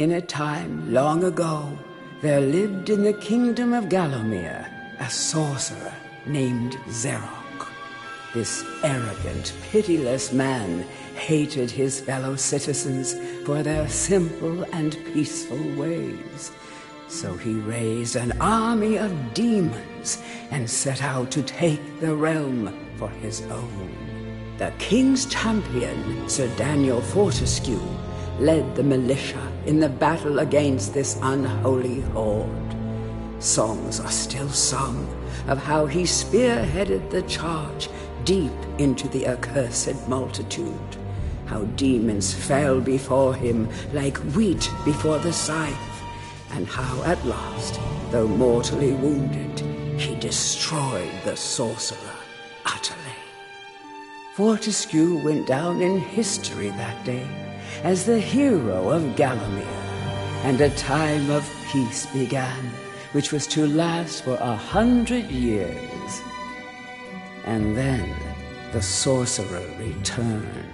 In a time long ago, there lived in the kingdom of Gallowmere a sorcerer named Zerok. This arrogant, pitiless man hated his fellow citizens for their simple and peaceful ways. So he raised an army of demons and set out to take the realm for his own. The king's champion, Sir Daniel Fortescue, led the militia in the battle against this unholy horde. Songs are still sung of how he spearheaded the charge deep into the accursed multitude, how demons fell before him like wheat before the scythe, and how at last, though mortally wounded, he destroyed the sorcerer utterly. Fortescue went down in history that day as the hero of Gallowmere, and a time of peace began, which was to last for 100 years. And then the sorcerer returned.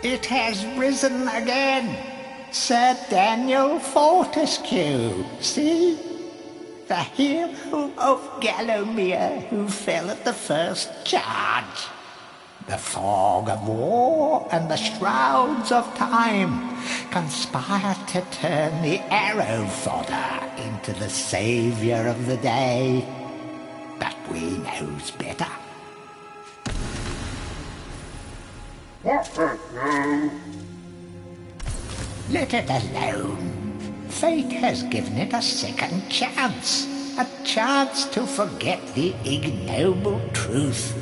It has risen again. Sir Daniel Fortescue, see? The hero of Gallowmere who fell at the first charge. The fog of war and the shrouds of time conspire to turn the arrow fodder into the saviour of the day. But we knows better. Let it alone. Fate has given it a second chance. A chance to forget the ignoble truth.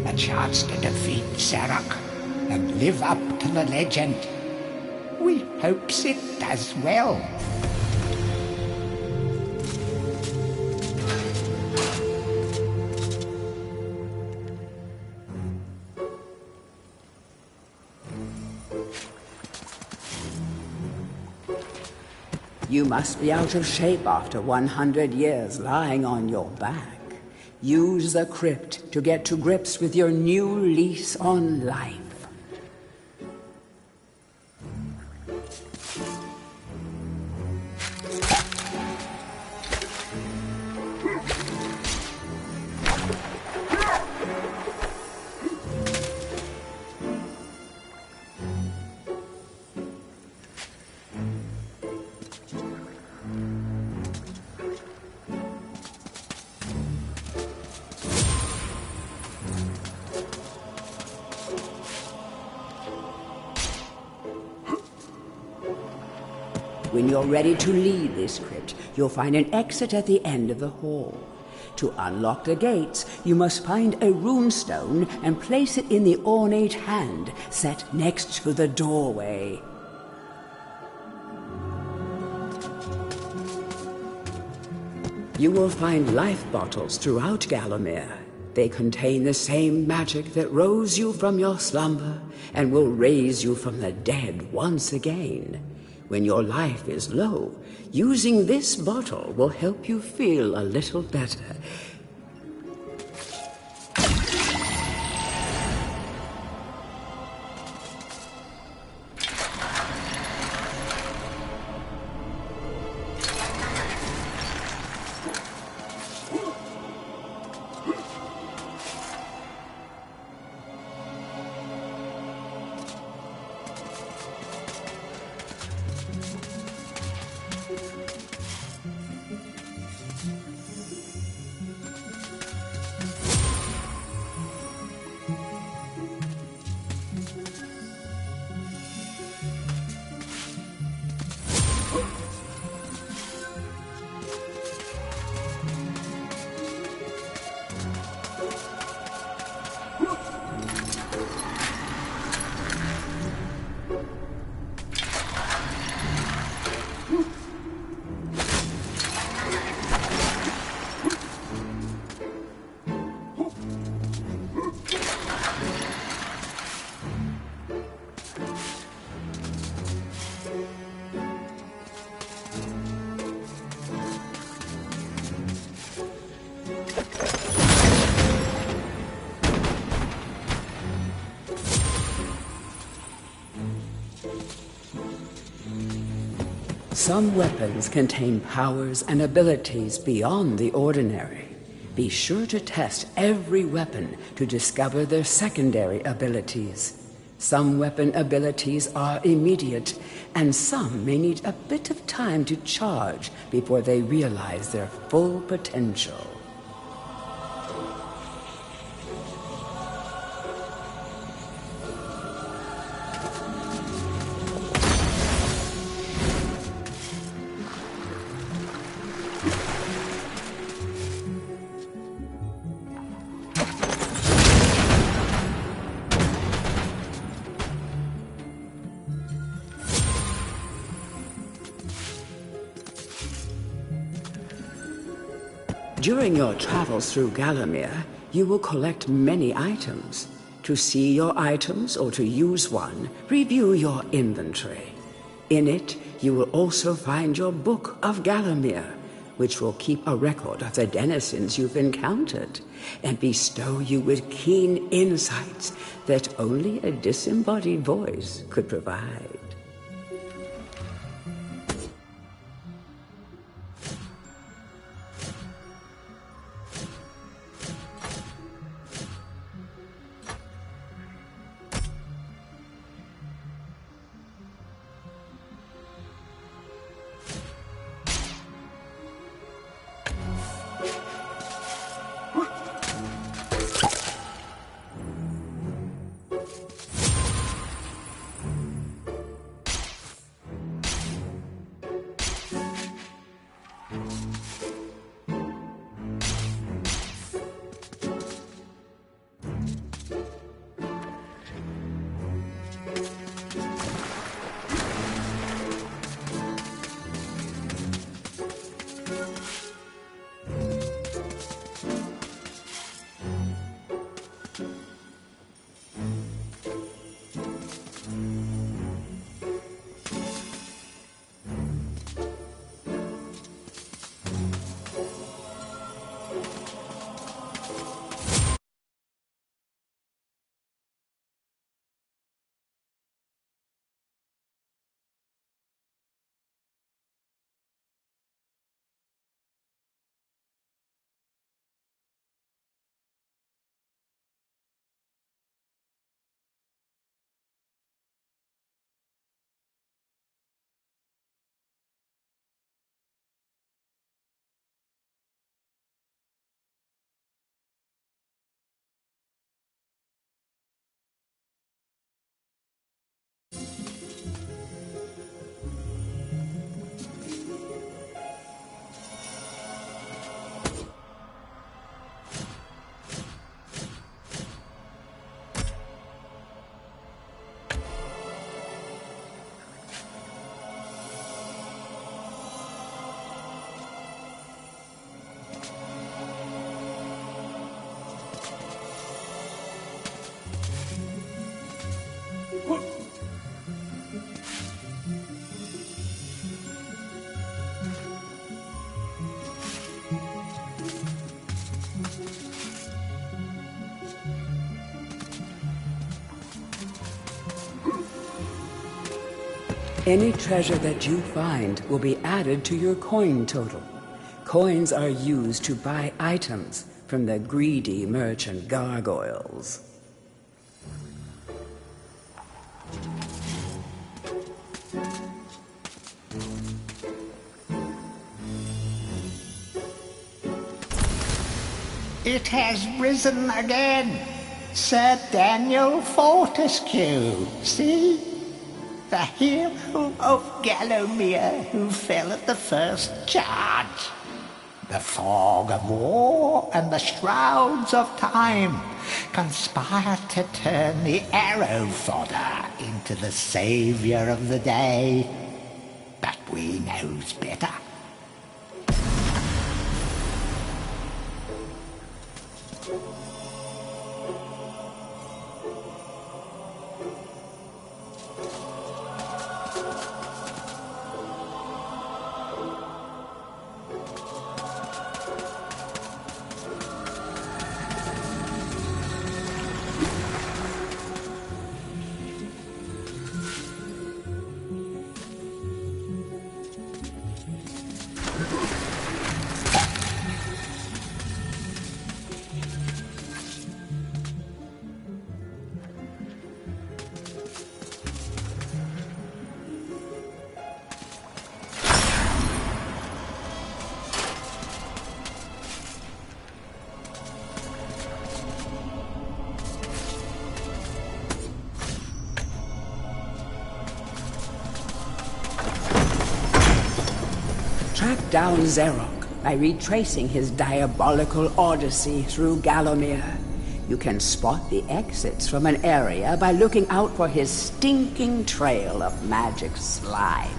A chance to defeat Zarok and live up to the legend. We hopes it does well. You must be out of shape after 100 years lying on your back. Use the crypt to get to grips with your new lease on life. When you're ready to leave this crypt, you'll find an exit at the end of the hall. To unlock the gates, you must find a runestone and place it in the ornate hand set next to the doorway. You will find life bottles throughout Gallowmere. They contain the same magic that rose you from your slumber and will raise you from the dead once again. When your life is low, using this bottle will help you feel a little better. Some weapons contain powers and abilities beyond the ordinary. Be sure to test every weapon to discover their secondary abilities. Some weapon abilities are immediate, and some may need a bit of time to charge before they realize their full potential. During your travels through Gallowmere, you will collect many items. To see your items or to use one, review your inventory. In it, you will also find your Book of Gallowmere, which will keep a record of the denizens you've encountered and bestow you with keen insights that only a disembodied voice could provide. Any treasure that you find will be added to your coin total. Coins are used to buy items from the greedy merchant gargoyles. It has risen again. Sir Daniel Fortescue, see? The hero of Gallowmere who fell at the first charge. The fog of war and the shrouds of time conspire to turn the arrow fodder into the saviour of the day. But we knows better. Track down Zarok by retracing his diabolical odyssey through Gallowmere. You can spot the exits from an area by looking out for his stinking trail of magic slime.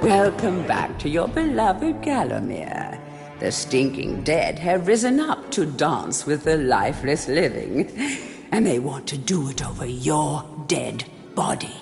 Welcome back to your beloved Gallowmere. The stinking dead have risen up to dance with the lifeless living, and they want to do it over your dead body.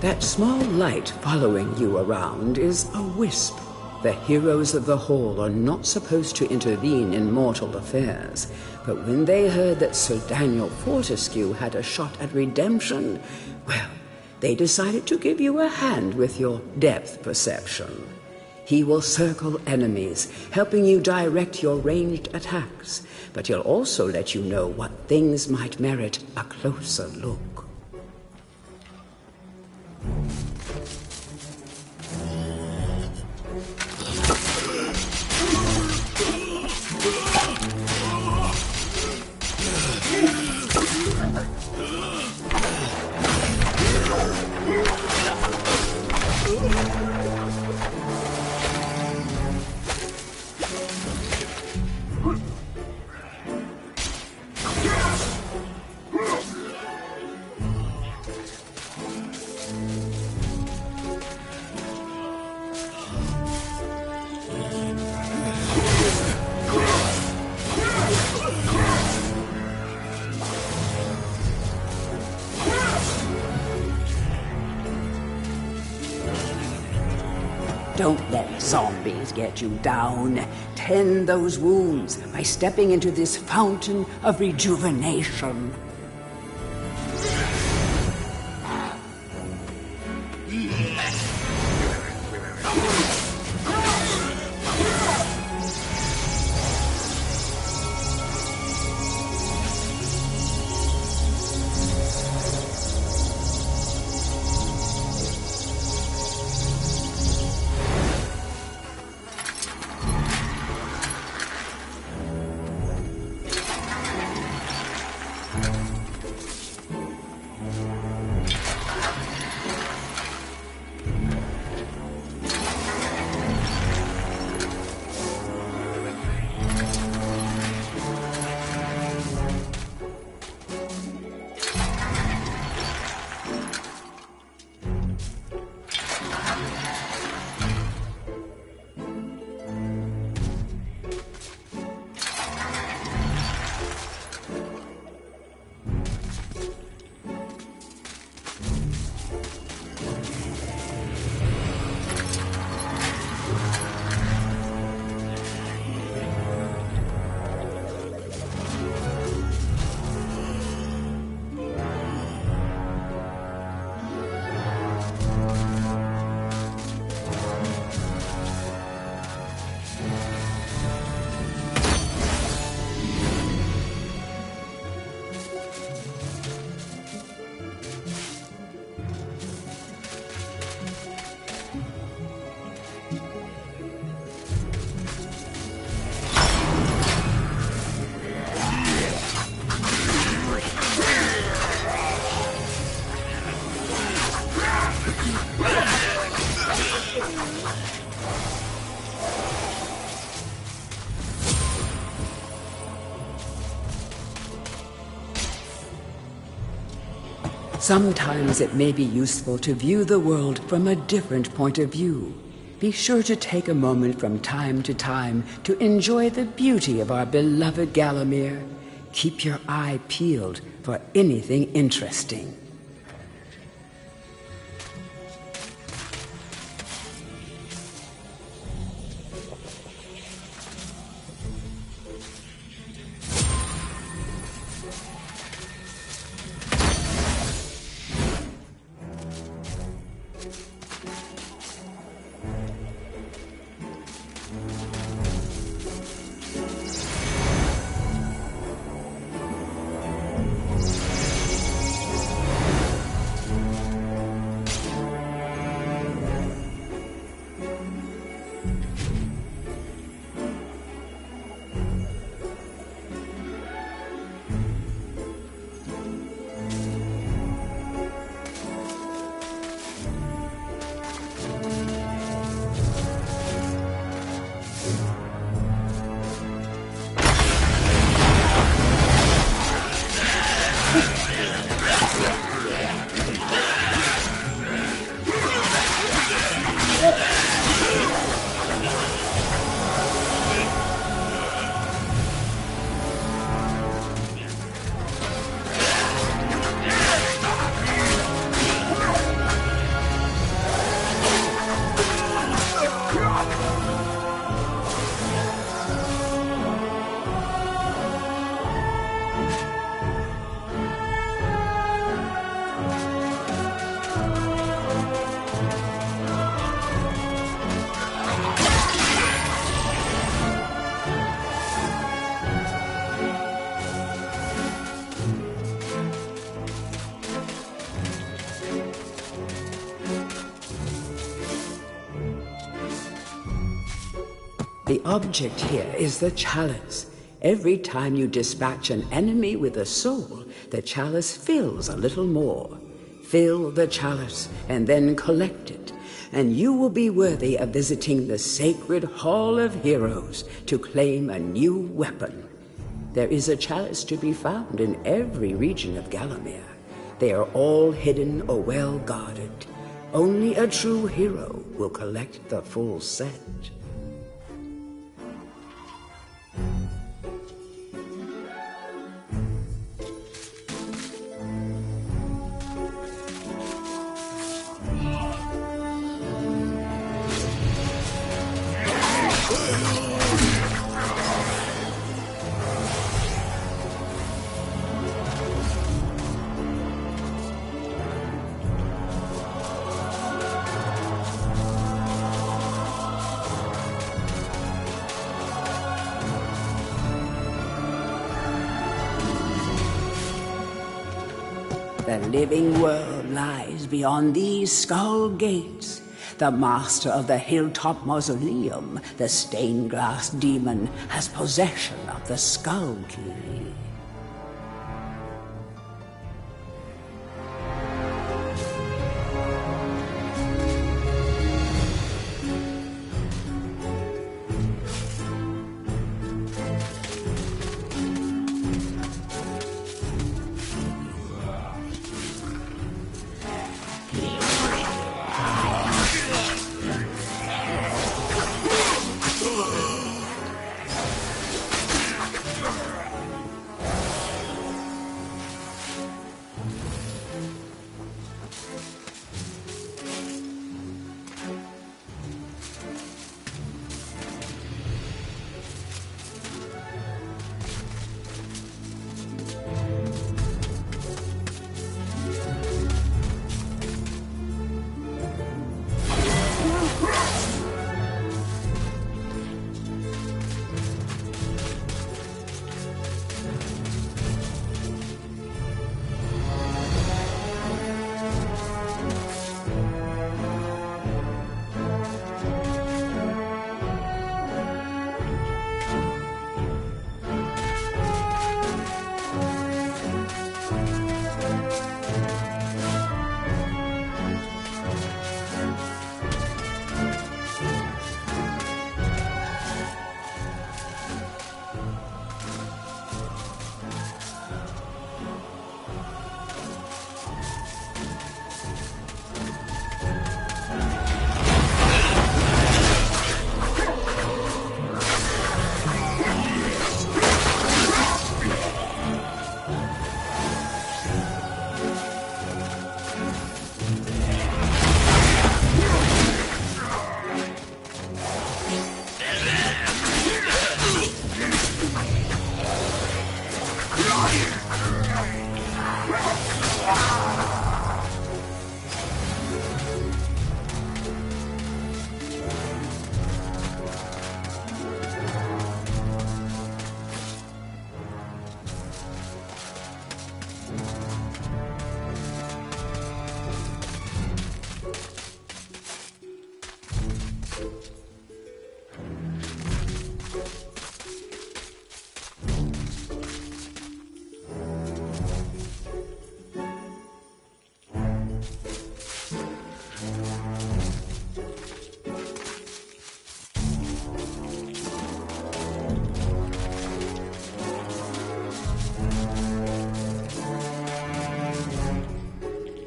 That small light following you around is a wisp. The heroes of the Hall are not supposed to intervene in mortal affairs, but when they heard that Sir Daniel Fortescue had a shot at redemption, well, they decided to give you a hand with your depth perception. He will circle enemies, helping you direct your ranged attacks, but he'll also let you know what things might merit a closer look. Don't let zombies get you down. Tend those wounds by stepping into this fountain of rejuvenation. Sometimes it may be useful to view the world from a different point of view. Be sure to take a moment from time to time to enjoy the beauty of our beloved Gallowmere. Keep your eye peeled for anything interesting. The object here is the chalice. Every time you dispatch an enemy with a soul, the chalice fills a little more. Fill the chalice and then collect it, and you will be worthy of visiting the sacred Hall of Heroes to claim a new weapon. There is a chalice to be found in every region of Gallowmere. They are all hidden or well guarded. Only a true hero will collect the full set. The living world lies beyond these skull gates. The master of the hilltop mausoleum, the stained glass demon, has possession of the skull key.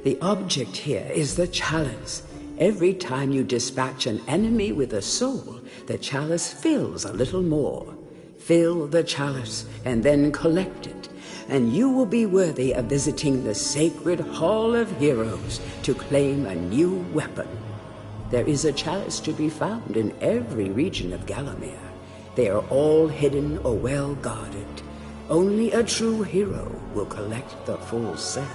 The object here is the chalice. Every time you dispatch an enemy with a soul, the chalice fills a little more. Fill the chalice and then collect it, and you will be worthy of visiting the sacred Hall of Heroes to claim a new weapon. There is a chalice to be found in every region of Gallowmere. They are all hidden or well guarded. Only a true hero will collect the full set.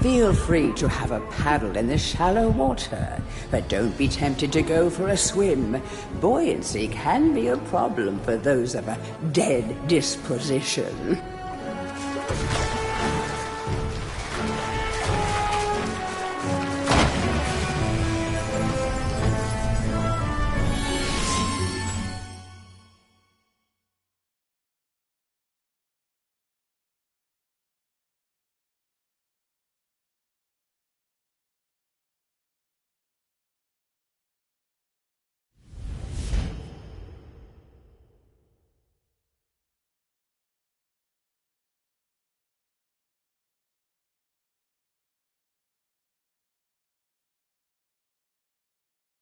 Feel free to have a paddle in the shallow water, but don't be tempted to go for a swim. Buoyancy can be a problem for those of a dead disposition.